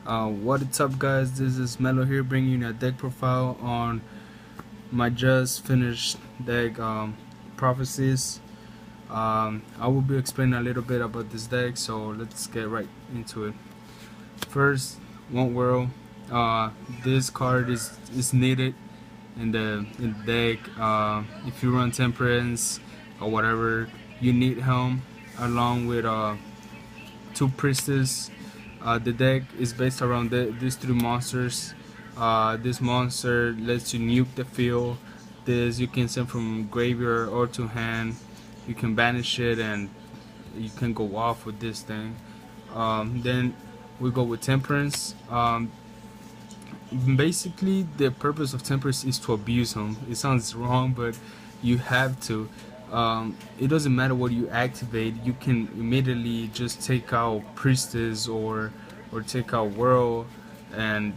What's up, guys? This is Melo here, bringing you a deck profile on my just finished deck, Prophecies. I will be explaining a little bit about this deck, so let's get right into it. First, One World. This card is needed in the deck. If you run Temperance or whatever, you need Helm along with two Priestess. The deck is based around these three monsters. This monster lets you nuke the field. This you can send from graveyard or to hand. You can banish it and you can go off with this thing. Then we go with Temperance. Basically, the purpose of Temperance is to abuse him. It sounds wrong, but you have to. It doesn't matter what you activate. You can immediately just take out Priestess or take out World, and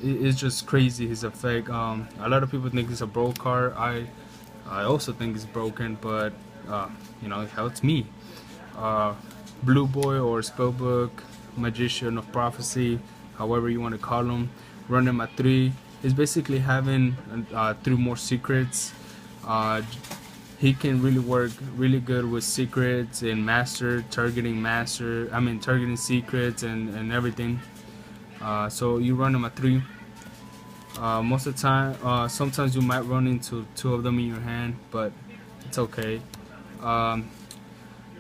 it's just crazy his effect. A lot of people think it's a broke card. I also think it's broken, but it helps me. Blue Boy or Spellbook, Magician of Prophecy, however you want to call him. Run him at 3. It's basically having 3 more secrets. He can really work really good with secrets and targeting secrets and everything. So you run him at 3. Most of the time, sometimes you might run into 2 of them in your hand, but it's okay.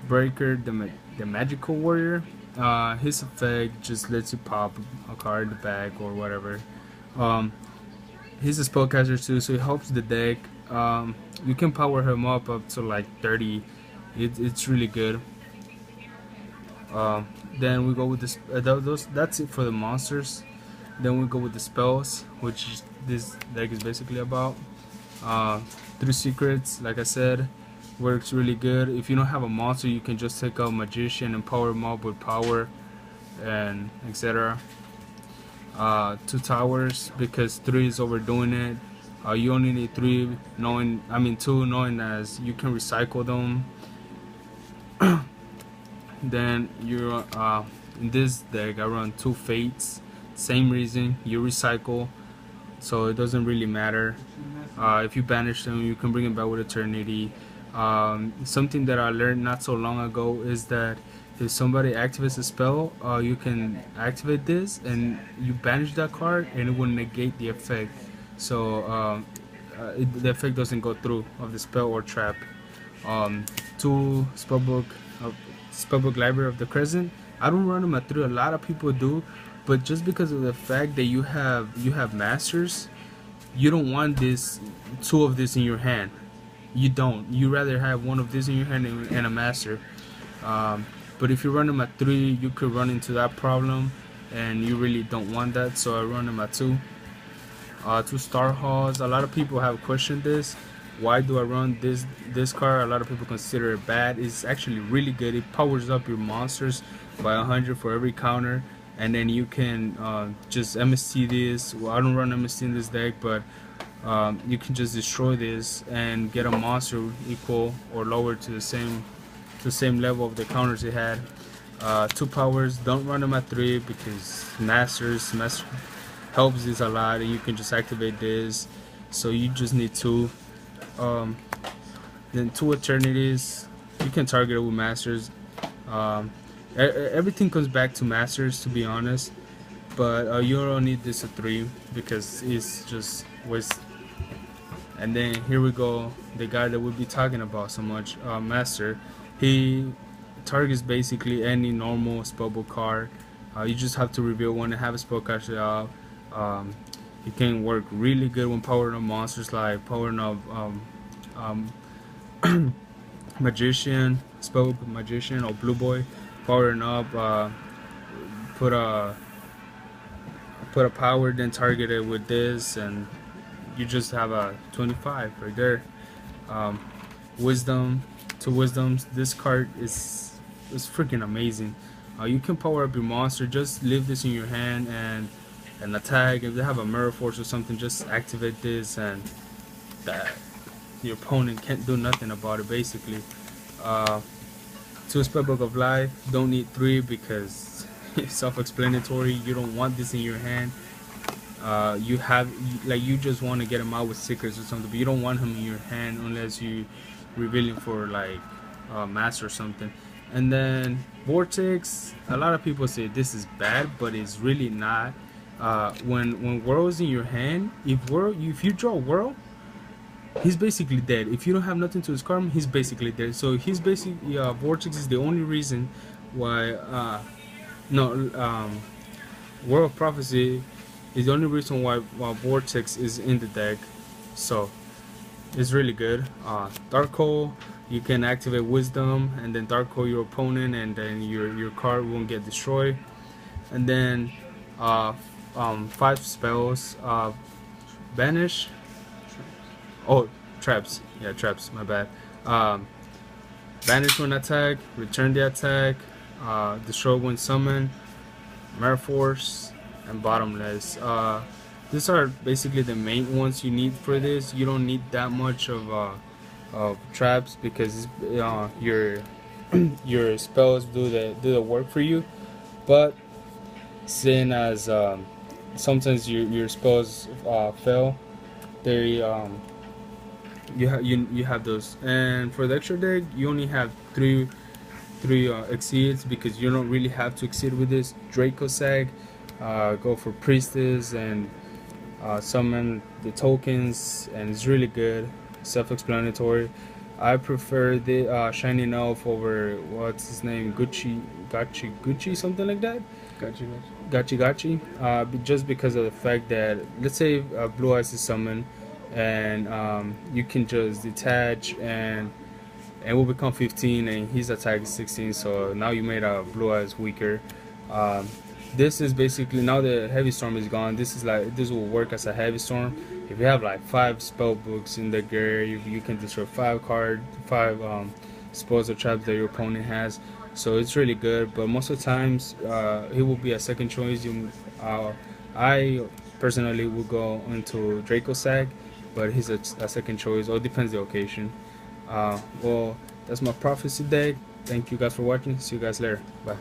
Breaker, the magical warrior. His effect just lets you pop a card in the back or whatever. He's a spellcaster too, so he helps the deck. You can power him up to like 30. It's really good. Then we go with this. That's it for the monsters. Then we go with the spells, which this deck is basically about. 3 secrets, like I said, works really good. If you don't have a monster, you can just take out Magician and power him up with power and etc. 2 towers, because 3 is overdoing it. You only need 2, knowing as you can recycle them. Then you in this deck I run 2 fates. Same reason, you recycle, so it doesn't really matter. If you banish them, you can bring them back with Eternity. Something that I learned not so long ago is that if somebody activates a spell, you can activate this and you banish that card and it will negate the effect. So the effect doesn't go through of the spell or trap. 2 spellbook library of the Crescent. I don't run them at 3. A lot of people do, but just because of the fact that you have masters, you don't want 2 of this in your hand. You don't. You rather have 1 of this in your hand and a master. But if you run them at 3, you could run into that problem, and you really don't want that. So I run them at 2. 2 Star Halls. A lot of people have questioned this. Why do I run this card? A lot of people consider it bad. It's actually really good. It powers up your monsters by 100 for every counter, and then you can just MST this. Well, I don't run MST in this deck, but you can just destroy this and get a monster equal or lower to the same level of the counters it had. 2 powers. Don't run them at 3 because master helps this a lot, and you can just activate this. So you just need 2. Then 2 eternities. You can target it with masters. Everything comes back to masters, to be honest, but you don't need this at 3 because it's just waste. And then here we go, the guy that we'll be talking about so much, Master. He targets basically any normal spellbook card. You just have to reveal one and have a spellcaster out. It can work really good when powering up monsters, like powering up Magician, Spellbook Magician, or Blue Boy. Powering up, put a power, then target it with this, and you just have a 25 right there. Wisdom, 2 wisdoms. This card is freaking amazing. You can power up your monster. Just leave this in your hand and attack. If they have a mirror force or something, just activate this, and that your opponent can't do nothing about it basically. 2 Spellbook of Life. Don't need 3 because self-explanatory. You don't want this in your hand. You have, like, you just want to get him out with secrets or something, but you don't want him in your hand unless you reveal him for like mass or something. And then Vortex, a lot of people say this is bad, but it's really not. When Whirl is in your hand, if you draw Whirl, he's basically dead. If you don't have nothing to discard him, he's basically dead. So he's basically Vortex is the only reason why no World of Prophecy is the only reason why Vortex is in the deck. So it's really good. Dark Hole, you can activate Wisdom and then Dark Hole your opponent, and then your card won't get destroyed. And then 5 spells. Banish. Oh, traps. Yeah, traps. My bad. Banish when attack, return the attack, destroy when summon, Mirror Force, and Bottomless. These are basically the main ones you need for this. You don't need that much of traps because your your spells do the work for you. But seeing as sometimes your spells fail, they you have those. And for the extra deck, you only have three exceeds because you don't really have to exceed with this. Draco Sag, go for Priestess and summon the tokens, and it's really good, self-explanatory. I prefer the Shining Elf over what's his name, Gucci, something like that. Gachi. Just because of the fact that, let's say Blue Eyes is summoned, and you can just detach and will become 15, and his attack is 16. So now you made Blue Eyes weaker. This is basically, now the Heavy Storm is gone, this will work as a Heavy Storm. If you have like 5 spell books in the gear, you can destroy 5 spells or traps that your opponent has. So it's really good, but most of the times it will be a second choice. I personally will go into Draco Sag, but he's a second choice, or depends the occasion. Well, that's my prophecy deck. Thank you guys for watching. See you guys later. Bye.